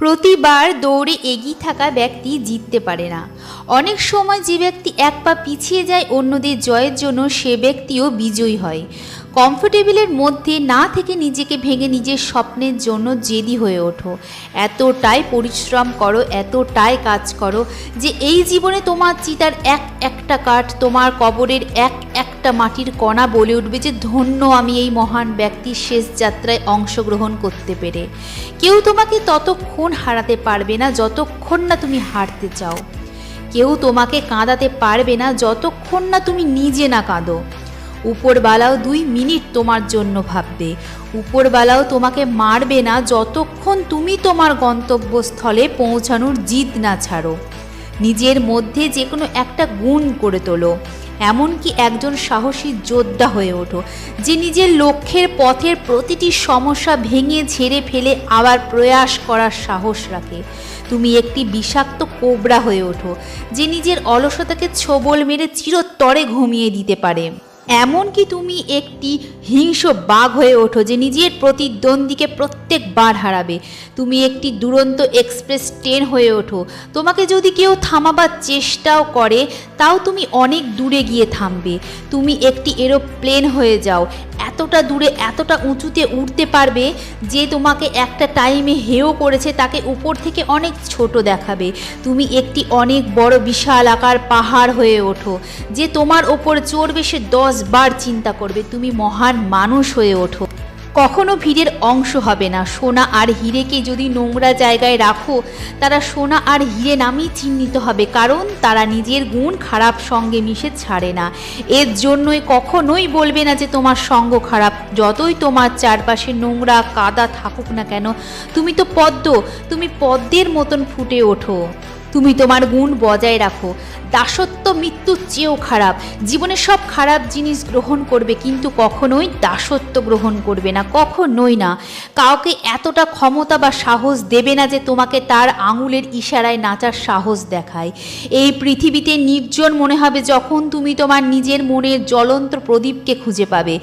প্রতিবার দৌড়ে এগিয়ে থাকা ব্যক্তি জিততে পারে না। অনেক সময় যে ব্যক্তি এক পা পিছিয়ে যায় অন্যদের জয়ের জন্য, সে ব্যক্তিও বিজয়ী হয়। কমফোর্টেবলের মধ্যে না থেকে নিজেকে ভেঙে নিজের স্বপ্নের জন্য জেদি হয়ে ওঠো। এতটাই পরিশ্রম করো, এতটাই কাজ করো যে এই জীবনে তোমার চিতার এক একটা কাঠ, তোমার কবরের এক একটা মাটির কণা বলে উঠবে যে ধন্য আমি এই মহান ব্যক্তির শেষ যাত্রায় অংশগ্রহণ করতে পেরে। কেউ তোমাকে ততক্ষণ হারাতে পারবে না যতক্ষণ না তুমি হারতে চাও। কেউ তোমাকে কাঁদাতে পারবে না যতক্ষণ না তুমি নিজে না কাঁদো। উপরবালাও 2 মিনিট তোমার জন্য ভাববে। উপরবালাও তোমাকে মারবে না যতক্ষণ তুমি তোমার গন্তব্যস্থলে পৌঁছানোর জিদ না ছাড়ো। নিজের মধ্যে যে কোনো একটা গুণ করে তোলো। এমনকি একজন সাহসী যোদ্ধা হয়ে ওঠো, যে নিজের লক্ষ্যের পথের প্রতিটি সমস্যা ভেঙে ঝেড়ে ফেলে আবার প্রয়াস করার সাহস রাখে। তুমি একটি বিষাক্ত কোবরা হয়ে ওঠো, যে নিজের অলসতাকে ছোবল মেরে চিরতরে ঘুমিয়ে দিতে পারে। এমনকি তুমি একটি হিংস্র বাঘ হয়ে ওঠো, যে নিজের প্রতিদ্বন্দ্বীকে প্রত্যেকবার হারাবে। তুমি একটি দুরন্ত এক্সপ্রেস ট্রেন হয়ে ওঠো। তোমাকে যদি কেউ থামাবার চেষ্টাও করে, তাও তুমি অনেক দূরে গিয়ে থামবে। তুমি একটি এরোপ্লেন হয়ে যাও, এতটা দূরে এতটা উঁচুতে উঠতে পারবে যে তোমাকে একটা টাইমে হেয় করেছে তাকে উপর থেকে অনেক ছোট দেখাবে। তুমি একটি অনেক বড় বিশাল আকার পাহাড় হয়ে ওঠো, যে তোমার ওপর চড়বে সে 10 বার চিন্তা করবে। তুমি মহান মানুষ হয়ে ওঠো। কখনো ভিড়ের অংশ হবে না। সোনা আর হিরেকে যদি নোংরা জায়গায় রাখো, তারা সোনা আর হিরে নামেই চিহ্নিত হবে, কারণ তারা নিজের গুণ খারাপ সঙ্গে মিশে ছাড়ে না। এর জন্যই কখনোই বলবে না যে তোমার সঙ্গ খারাপ। যতই তোমার চারপাশে নোংরা কাদা থাকুক না কেন, তুমি তো পদ্ম, তুমি পদ্মের মতন ফুটে ওঠো। তুমি তোমার গুণ বজায় রাখো। দাসত্ব মৃত্যুর চেয়েও খারাপ। জীবনে সব খারাপ জিনিস গ্রহণ করবে, কিন্তু কখনোই দাসত্ব গ্রহণ করবে না, কখনোই না। কাউকে এতটা ক্ষমতা বা সাহস দেবে না যে তোমাকে তার আঙুলের ইশারায় নাচার সাহস দেখায়। এই পৃথিবীতে নির্জন মনে হবে যখন তুমি তোমার নিজের মনের জ্বলন্ত প্রদীপকে খুঁজে পাবে।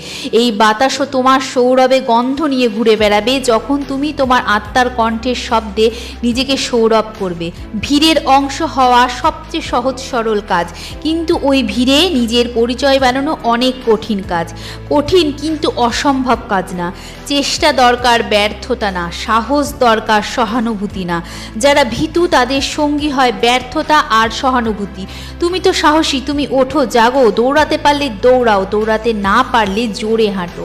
এই বাতাসও তোমার সৌরভে গন্ধ নিয়ে ঘুরে বেড়াবে যখন তুমি তোমার আত্মার কণ্ঠের শব্দে নিজেকে সৌরভ করবে। ভিড়ের অংশ হওয়া সবচেয়ে সহজ সরল কাজ, কিন্তু ওই ভিড়ে নিজের পরিচয় বানানো অনেক কঠিন কাজ। কঠিন কিন্তু অসম্ভব কাজ না। চেষ্টা দরকার, ব্যর্থতা না। সাহস দরকার, সহানুভূতি না। যারা ভীতু তাদের সঙ্গী হয় ব্যর্থতা আর সহানুভূতি। তুমি তো সাহসী, তুমি ওঠো, জাগো। দৌড়াতে পারলে দৌড়াও, দৌড়াতে না পারলে জোরে হাঁটো।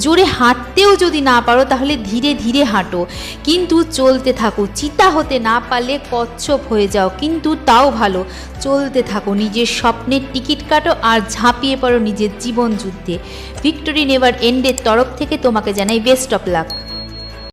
জোরে হাঁটতেও যদি না পারো তাহলে ধীরে ধীরে হাঁটো, কিন্তু চলতে থাকো। চিতা হতে না পারলে কচ্ছপ হয়ে যাও, কিন্তু তাও ভালো। চলতে থাকো, নিজের স্বপ্নের টিকিট কাটো আর ঝাঁপিয়ে পড়ো নিজের জীবন যুদ্ধে। ভিক্টোরি নেভার এন্ডের তরফ থেকে তোমাকে জানাই বেস্ট অফ লাক।